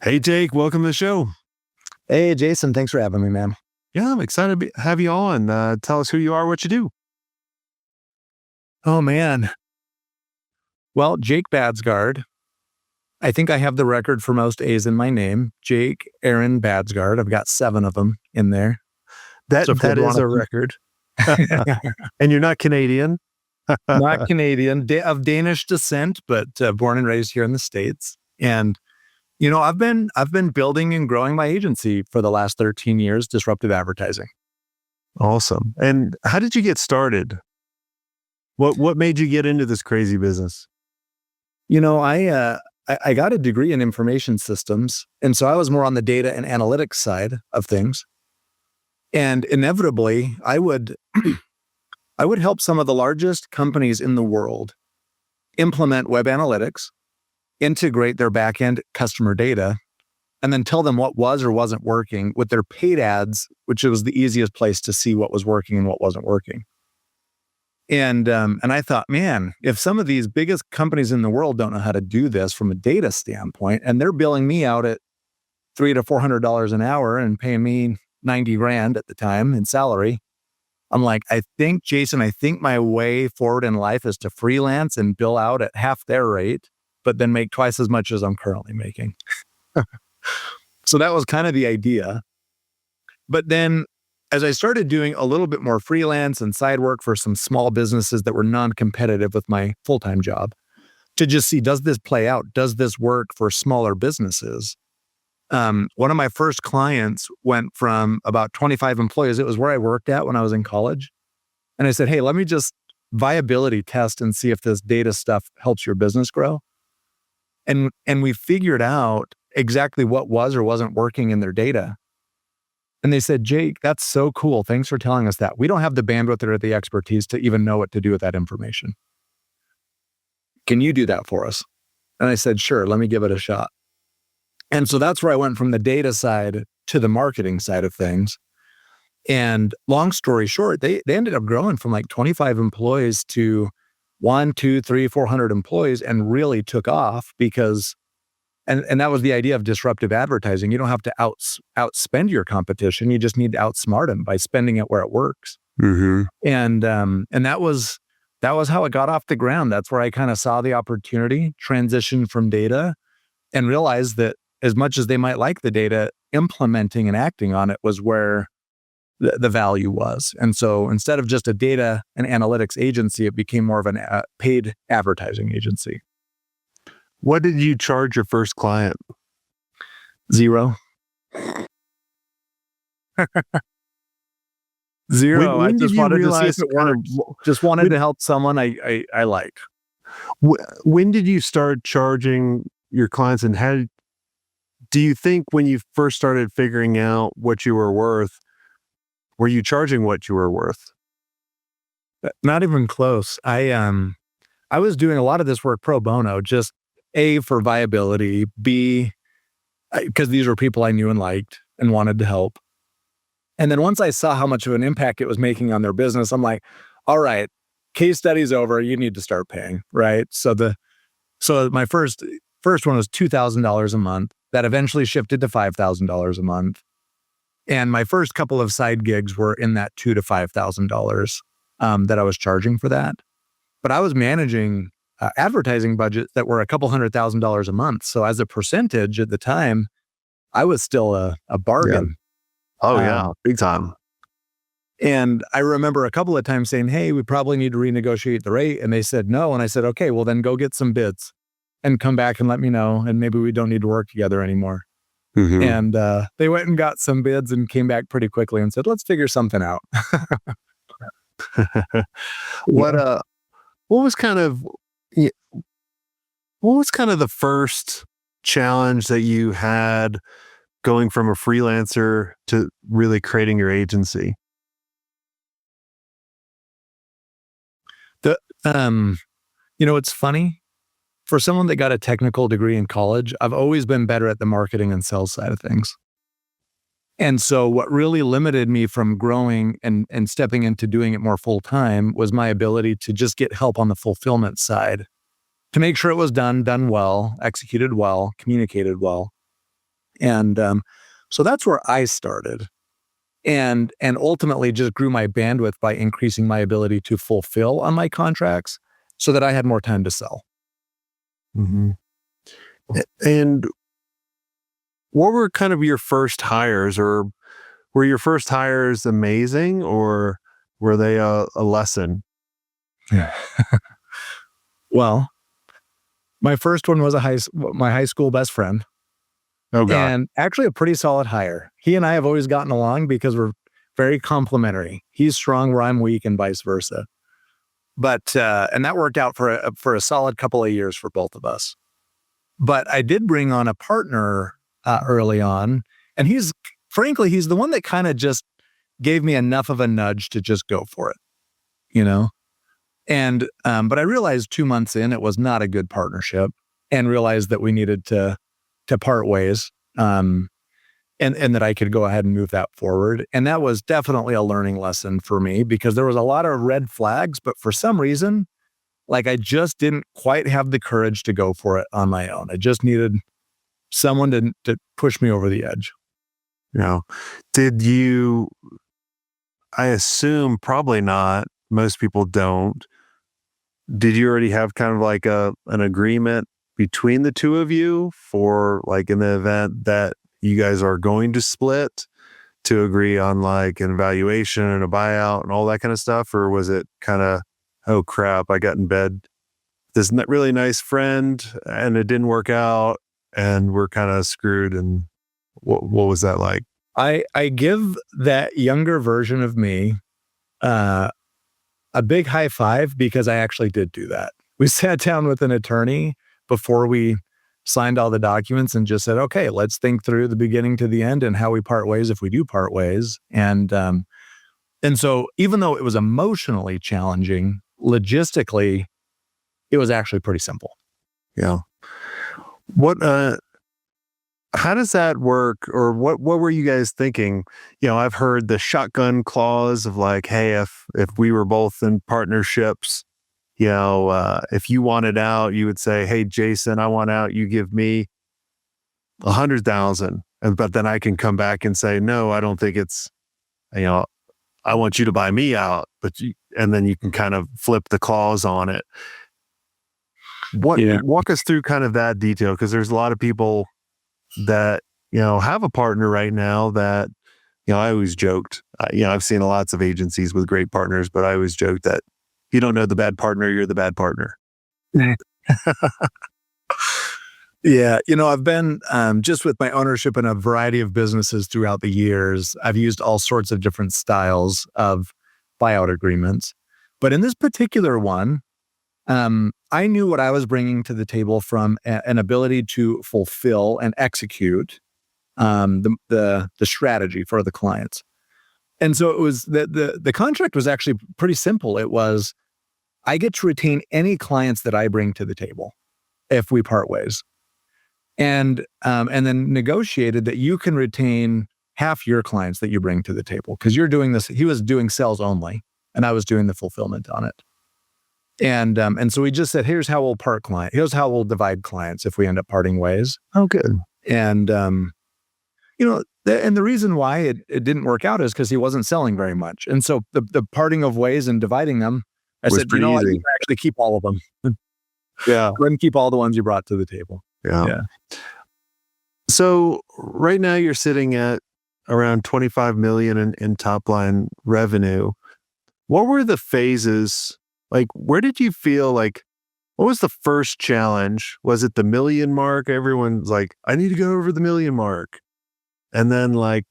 Hey, Jake, welcome to the show. Hey, Jason, thanks for having me, man. Yeah, I'm excited to have you on. Tell us who you are, what you do. Oh, man. Well, Jake Baadsgaard. I think I have the record for most A's in my name. Jake Aaron Baadsgaard. I've got 7 of them in there. That is a record. And you're not Canadian? Not Canadian, of Danish descent, but born and raised here in the States. And I've been building and growing my agency for the last 13 years, Disruptive Advertising. Awesome. And how did you get started? What made you get into this crazy business? I got a degree in information systems, and so I was more on the data and analytics side of things. And inevitably, I would help some of the largest companies in the world implement web analytics, integrate their back-end customer data, and then tell them what was or wasn't working with their paid ads, which was the easiest place to see what was working and what wasn't working. And I thought, man, if some of these biggest companies in the world don't know how to do this from a data standpoint, and they're billing me out at $300 to $400 an hour and paying me $90,000 at the time in salary, I'm like, I think my way forward in life is to freelance and bill out at half their rate, but then make twice as much as I'm currently making. So that was kind of the idea. But then as I started doing a little bit more freelance and side work for some small businesses that were non-competitive with my full-time job, to just see, does this play out? Does this work for smaller businesses? One of my first clients went from about 25 employees. It was where I worked at when I was in college. And I said, hey, let me just viability test and see if this data stuff helps your business grow. And we figured out exactly what was or wasn't working in their data. And they said, Jake, that's so cool. Thanks for telling us that. We don't have the bandwidth or the expertise to even know what to do with that information. Can you do that for us? And I said, sure, let me give it a shot. And so that's where I went from the data side to the marketing side of things. And long story short, they ended up growing from like 25 employees to 1, 2, 3, 400 employees, and really took off because And that was the idea of disruptive advertising. You don't have to outspend your competition. You just need to outsmart them by spending it where it works. Mm-hmm. And that was how it got off the ground. That's where I kind of saw the opportunity, transition from data, and realized that as much as they might like the data, implementing and acting on it was where the value was. And so instead of just a data and analytics agency, it became more of a paid advertising agency. What did you charge your first client? Zero. Zero. When I just wanted to see if it worked. Just wanted to help someone I like. When did you start charging your clients, and how do you think when you first started figuring out what you were worth, were you charging what you were worth? Not even close. I was doing a lot of this work pro bono, just A, for viability, B, because these were people I knew and liked and wanted to help. And then once I saw how much of an impact it was making on their business, I'm like, all right, case study's over. You need to start paying, right? So my first one was $2,000 a month. That eventually shifted to $5,000 a month. And my first couple of side gigs were in that $2,000 to $5,000 that I was charging for that. But I was managing advertising budgets that were a couple $100,000 a month. So as a percentage at the time, I was still a bargain. Yeah. Oh yeah, big time. And I remember a couple of times saying, hey, we probably need to renegotiate the rate. And they said no. And I said, okay, well then go get some bids and come back and let me know. And maybe we don't need to work together anymore. Mm-hmm. And they went and got some bids and came back pretty quickly and said, let's figure something out. What was kind of the first challenge that you had going from a freelancer to really creating your agency? It's funny. For someone that got a technical degree in college, I've always been better at the marketing and sales side of things. And so what really limited me from growing and stepping into doing it more full time was my ability to just get help on the fulfillment side to make sure it was done well, executed well, communicated well. And so that's where I started, and ultimately just grew my bandwidth by increasing my ability to fulfill on my contracts so that I had more time to sell. Mm-hmm. And what were kind of your first hires, or were your first hires amazing, or were they a lesson? Yeah. Well, my first one was my high school best friend, Oh God. and actually a pretty solid hire. He and I have always gotten along because we're very complementary. He's strong where I'm weak, and vice versa. But and that worked out for a solid couple of years for both of us. But I did bring on a partner early on, and he's the one that kind of just gave me enough of a nudge to just go for it, you know. And but I realized 2 months in it was not a good partnership, and realized that we needed to part ways, and that I could go ahead and move that forward. And that was definitely a learning lesson for me because there was a lot of red flags, but for some reason, like I just didn't quite have the courage to go for it on my own. I just needed someone to push me over the edge. You know, did you? I assume probably not. Most people don't. Did you already have kind of like an agreement between the two of you for like in the event that you guys are going to split, to agree on like an evaluation and a buyout and all that kind of stuff? Or was it kind of, oh crap, I got in bed with this really nice friend and it didn't work out and we're kind of screwed? And what was that like? I give that younger version of me a big high five because I actually did do that. We sat down with an attorney before we signed all the documents and just said, okay, let's think through the beginning to the end and how we part ways if we do part ways. And so even though it was emotionally challenging, logistically, it was actually pretty simple. Yeah. What how does that work, or what were you guys thinking? You know, I've heard the shotgun clause of like, hey, if we were both in partnerships, you know, if you wanted out, you would say, hey, Jason, I want out, you give me 100,000, but then I can come back and say, no, I don't think it's, you know, I want you to buy me out, and then you can kind of flip the clause on it. Walk us through kind of that detail, because there's a lot of people that, you know, have a partner right now that, you know, I always joked, you know, I've seen lots of agencies with great partners, but I always joked that you don't know the bad partner, you're the bad partner. Yeah. You know, I've been just with my ownership in a variety of businesses throughout the years, I've used all sorts of different styles of buyout agreements. But in this particular one, I knew what I was bringing to the table from an ability to fulfill and execute the strategy for the clients. And so it was the contract was actually pretty simple. It was, I get to retain any clients that I bring to the table if we part ways. And then negotiated that you can retain half your clients that you bring to the table because you're doing this. He was doing sales only, and I was doing the fulfillment on it. And so we just said, here's how we'll here's how we'll divide clients if we end up parting ways. Oh, good. And you know, and the reason why it didn't work out is because he wasn't selling very much. And so the parting of ways and dividing them, I said, you know what, you can actually keep all of them. Yeah. Go ahead and keep all the ones you brought to the table. Yeah. So right now you're sitting at around 25 million in top line revenue. What were the phases? Like, where did you feel like, what was the first challenge? Was it the million mark? Everyone's like, I need to go over the million mark. And then like,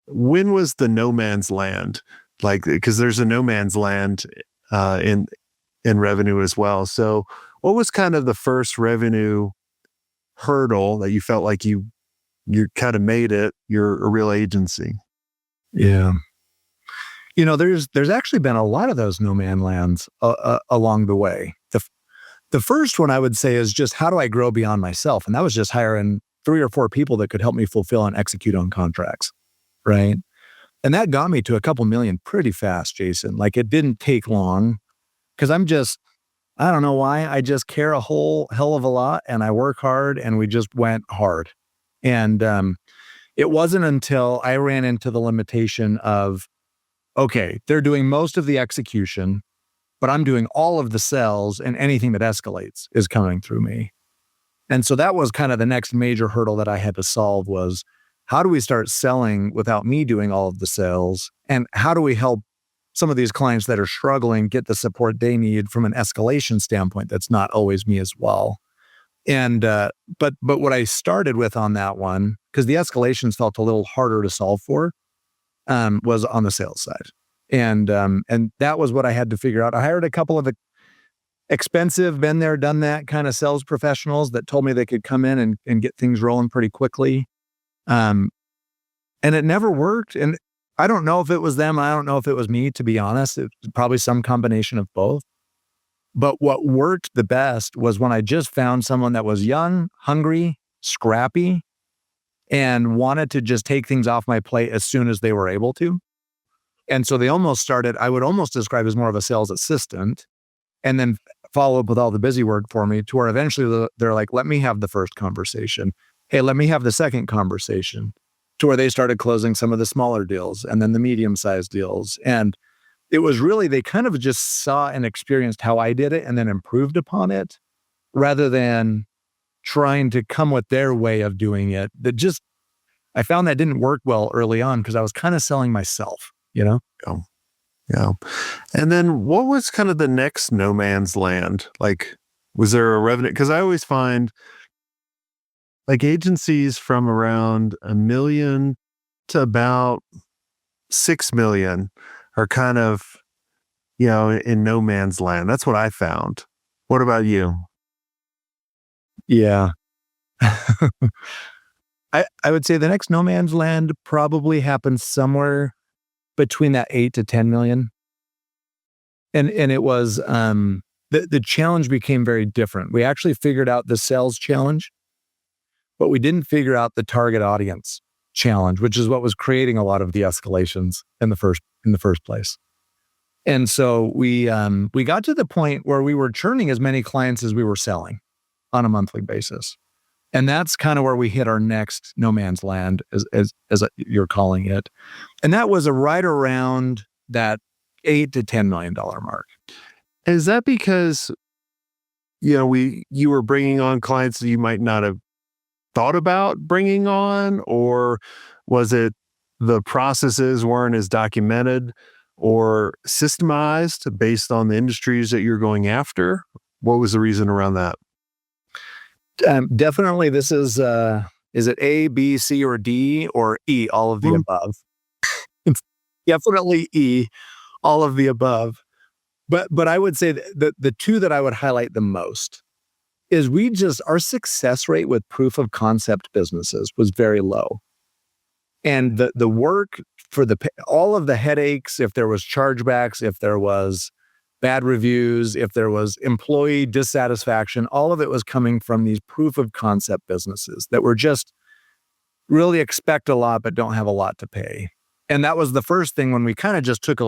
when was the no man's land? Like, because there's a no man's land in revenue as well. So what was kind of the first revenue hurdle that you felt like you kind of made it, you're a real agency? Yeah. You know, there's actually been a lot of those no man lands along the way. The first one I would say is just, how do I grow beyond myself? And that was just hiring 3 or 4 people that could help me fulfill and execute on contracts, right? And that got me to a couple million pretty fast, Jason. Like, it didn't take long because I don't know why, I just care a whole hell of a lot and I work hard, and we just went hard. And it wasn't until I ran into the limitation of, okay, they're doing most of the execution, but I'm doing all of the sales, and anything that escalates is coming through me. And so that was kind of the next major hurdle that I had to solve was, how do we start selling without me doing all of the sales? And how do we help some of these clients that are struggling get the support they need from an escalation standpoint that's not always me as well? And but what I started with on that one, because the escalations felt a little harder to solve for, was on the sales side. And that was what I had to figure out. I hired a couple of expensive, been there, done that kind of sales professionals that told me they could come in and get things rolling pretty quickly. And it never worked. And I don't know if it was them. I don't know if it was me, to be honest. It's probably some combination of both. But what worked the best was when I just found someone that was young, hungry, scrappy, and wanted to just take things off my plate as soon as they were able to. And so they almost started, I would almost describe as more of a sales assistant, and then follow up with all the busy work for me, to where eventually they're like, let me have the first conversation. Hey, let me have the second conversation, to where they started closing some of the smaller deals and then the medium-sized deals. And it was really, they kind of just saw and experienced how I did it and then improved upon it, rather than trying to come with their way of doing it. I found that didn't work well early on, because I was kind of selling myself, Yeah. Yeah. And then what was kind of the next no man's land? Like, was there a revenue? Because I always find like agencies from around $1 million to about 6 million are kind of, in no man's land. That's what I found. What about you? Yeah. I would say the next no man's land probably happens somewhere between that 8 to 10 million. And it was, the challenge became very different. We actually figured out the sales challenge, but we didn't figure out the target audience challenge, which is what was creating a lot of the escalations in the first place. And so we got to the point where we were churning as many clients as we were selling on a monthly basis. And that's kind of where we hit our next no man's land, as you're calling it. And that was right around that $8 to $10 million mark. Is that because, you were bringing on clients that you might not have thought about bringing on, or was it the processes weren't as documented or systemized based on the industries that you're going after? What was the reason around that? Definitely, this is it A, B, C, or D, or E, all of the above? It's definitely E, all of the above. But I would say the two that I would highlight the most is our success rate with proof of concept businesses was very low. And the work for all of the headaches, if there was chargebacks, if there was bad reviews, if there was employee dissatisfaction, all of it was coming from these proof of concept businesses that were just really expect a lot but don't have a lot to pay. And that was the first thing when we kind of just took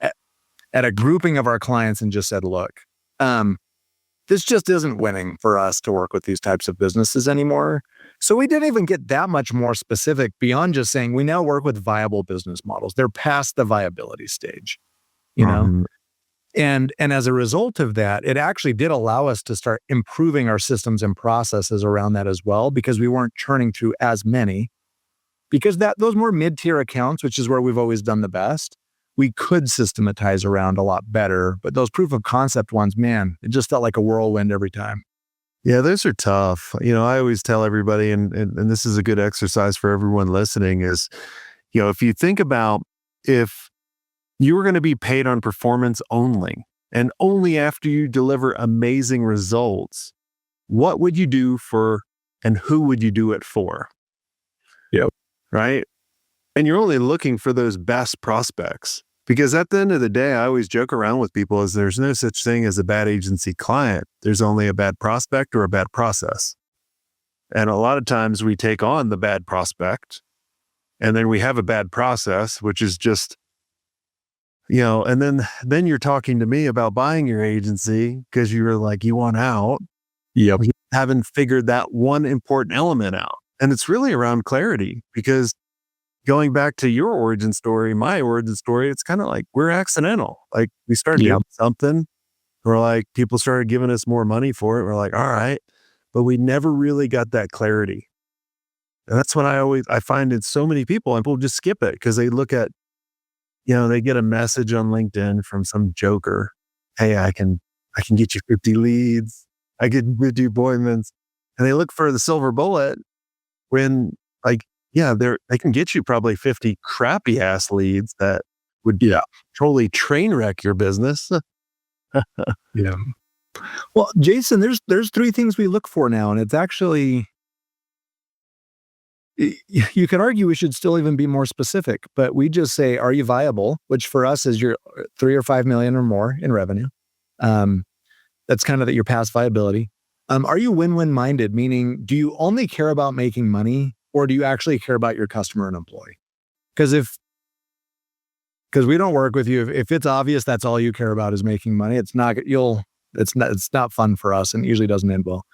at a grouping of our clients and just said, look, this just isn't winning for us to work with these types of businesses anymore. So we didn't even get that much more specific beyond just saying we now work with viable business models. They're past the viability stage, know? And as a result of that, it actually did allow us to start improving our systems and processes around that as well, because we weren't churning through as many. Because those more mid-tier accounts, which is where we've always done the best, we could systematize around a lot better. But those proof of concept ones, man, it just felt like a whirlwind every time. Yeah, those are tough. I always tell everybody, and this is a good exercise for everyone listening, is, if you think about if you were going to be paid on performance only, and only after you deliver amazing results, what would you do for, and who would you do it for? Yep. Right? And you're only looking for those best prospects. Because at the end of the day, I always joke around with people is there's no such thing as a bad agency client. There's only a bad prospect or a bad process. And a lot of times we take on the bad prospect, and then we have a bad process, which is just, and then you're talking to me about buying your agency because you were like, you want out. Yep. You haven't figured that one important element out. And it's really around clarity, because going back to your origin story, my origin story, it's kind of like we're accidental. Like we started doing something. We're like, people started giving us more money for it. We're like, all right. But we never really got that clarity. And that's what I find in so many people, and people just skip it because they look at, they get a message on LinkedIn from some joker. Hey, I can get you 50 leads. I can get you appointments. And they look for the silver bullet when they can get you probably 50 crappy ass leads that would totally train wreck your business. Yeah. Well, Jason, there's 3 things we look for now, and it's actually, you could argue we should still even be more specific, but we just say, are you viable? Which for us is your 3 or 5 million or more in revenue. That's kind of your past viability. Are you win-win minded? Meaning, do you only care about making money, or do you actually care about your customer and employee? Because we don't work with you. If it's obvious that's all you care about is making money, it's not fun for us, and it usually doesn't end well.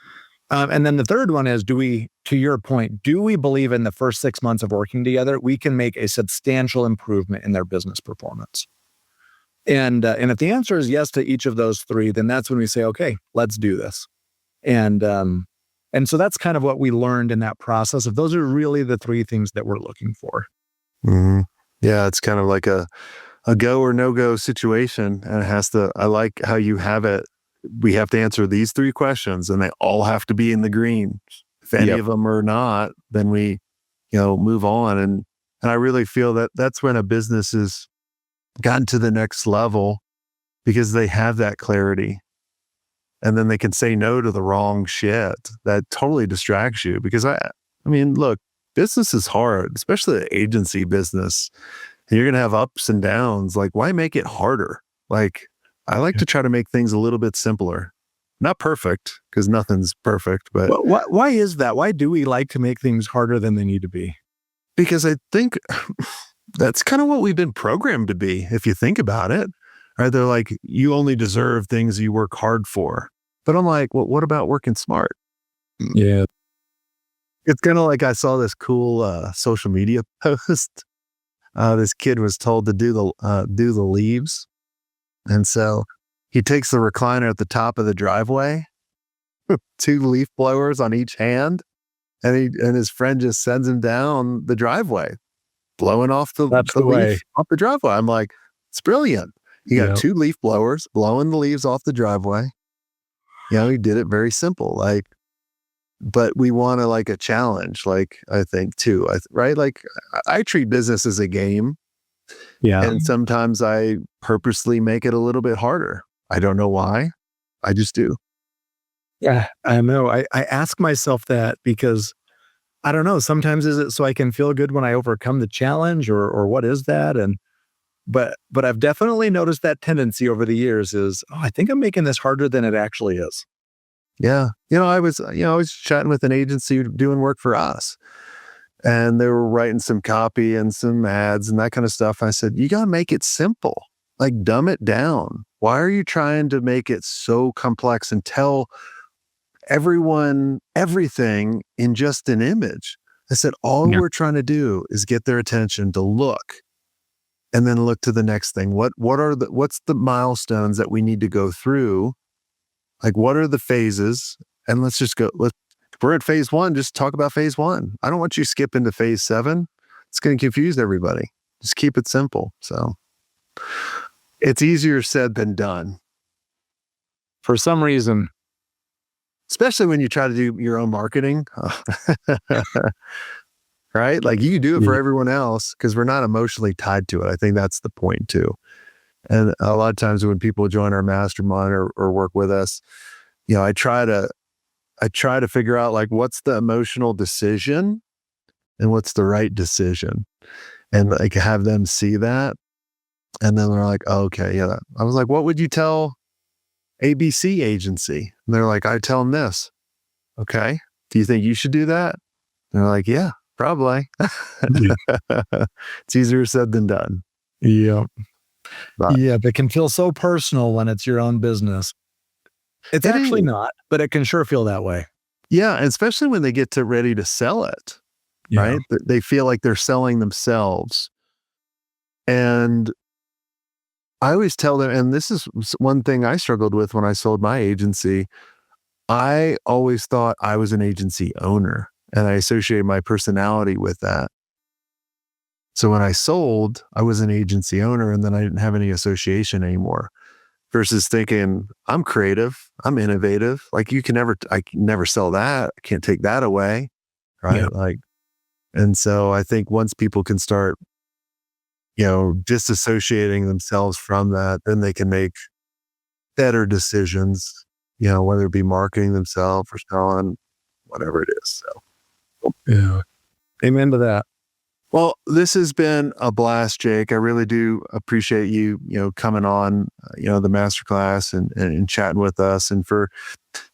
And then the third one is, to your point, do we believe in the first 6 months of working together, we can make a substantial improvement in their business performance? And if the answer is yes to each of those 3, then that's when we say, okay, let's do this. And so that's kind of what we learned in that process. Of those are really the 3 things that we're looking for. Mm-hmm. Yeah, it's kind of like a go or no go situation, and I like how you have it. We have to answer these 3 questions, and they all have to be in the green. If any of them are not, then we, move on. And I really feel that that's when a business has gotten to the next level, because they have that clarity, and then they can say no to the wrong shit that totally distracts you. Because I mean, look, business is hard, especially the agency business. You're going to have ups and downs. Like, why make it harder? Like, I like to try to make things a little bit simpler. Not perfect, because nothing's perfect, but why is that? Why do we like to make things harder than they need to be? Because I think that's kind of what we've been programmed to be, if you think about it. Right? They're like, you only deserve things you work hard for. But I'm like, well, what about working smart? Yeah. It's kind of like I saw this cool social media post. This kid was told to do the leaves. And so he takes the recliner at the top of the driveway, 2 leaf blowers on each hand, and his friend just sends him down the driveway, blowing off the leaf off the driveway. I'm like, it's brilliant. He got 2 leaf blowers blowing the leaves off the driveway. He did it very simple. But we want a challenge, I think too, right? Like, I treat business as a game. Yeah. And sometimes I purposely make it a little bit harder. I don't know why. I just do. Yeah, I know. I ask myself that because I don't know. Sometimes is it so I can feel good when I overcome the challenge, or what is that? But I've definitely noticed that tendency over the years is, I think I'm making this harder than it actually is. Yeah. I was chatting with an agency doing work for us, and they were writing some copy and some ads and that kind of stuff. I said, you got to make it simple, like dumb it down. Why are you trying to make it so complex and tell everyone everything in just an image? I said, all we're trying to do is get their attention to look, and then look to the next thing. What's the milestones that we need to go through? Like, what are the phases? And let's just go. We're at phase 1. Just talk about phase 1. I don't want you to skip into phase 7. It's going to confuse everybody. Just keep it simple. So it's easier said than done. For some reason. Especially when you try to do your own marketing. Right? Like, you do it for everyone else because we're not emotionally tied to it. I think that's the point too. And a lot of times when people join our mastermind or work with us, I try to figure out, like, what's the emotional decision and what's the right decision, and have them see that. And then they're like, oh, okay, yeah. I was like, what would you tell ABC agency? And they're like, I tell them this. Okay. Do you think you should do that? And they're like, yeah, probably. It's easier said than done. Yeah. But it can feel so personal when it's your own business. It's actually not, but it can sure feel that way. Yeah, especially when they get ready to sell it, right? They feel like they're selling themselves. And I always tell them, and this is one thing I struggled with when I sold my agency. I always thought I was an agency owner, and I associated my personality with that. So when I sold, I was an agency owner, and then I didn't have any association anymore. Versus thinking, I'm creative, I'm innovative. Like I can never sell that. I can't take that away, right? Yeah. And so I think once people can start, disassociating themselves from that, then they can make better decisions, whether it be marketing themselves or selling, whatever it is. So, Yeah. Amen to that. well, this has been a blast, Jake. I really do appreciate you, coming on, the masterclass and chatting with us. And for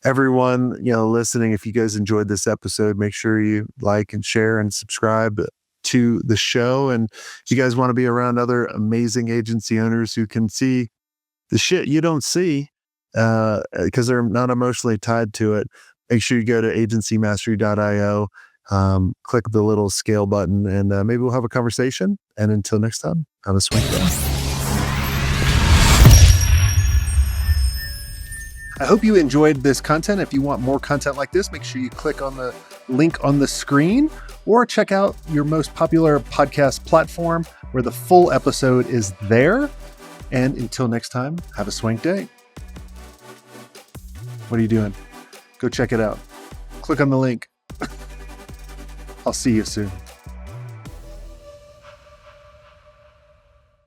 everyone, listening, if you guys enjoyed this episode, make sure you like and share and subscribe to the show. And if you guys want to be around other amazing agency owners who can see the shit you don't see, because they're not emotionally tied to it, make sure you go to agencymastery.io, click the little scale button, and maybe we'll have a conversation. And until next time, have a sweet day. I hope you enjoyed this content. If you want more content like this, make sure you click on the link on the screen or check out your most popular podcast platform where the full episode is there. And until next time, have a swank day. What are you doing? Go check it out. Click on the link. I'll see you soon.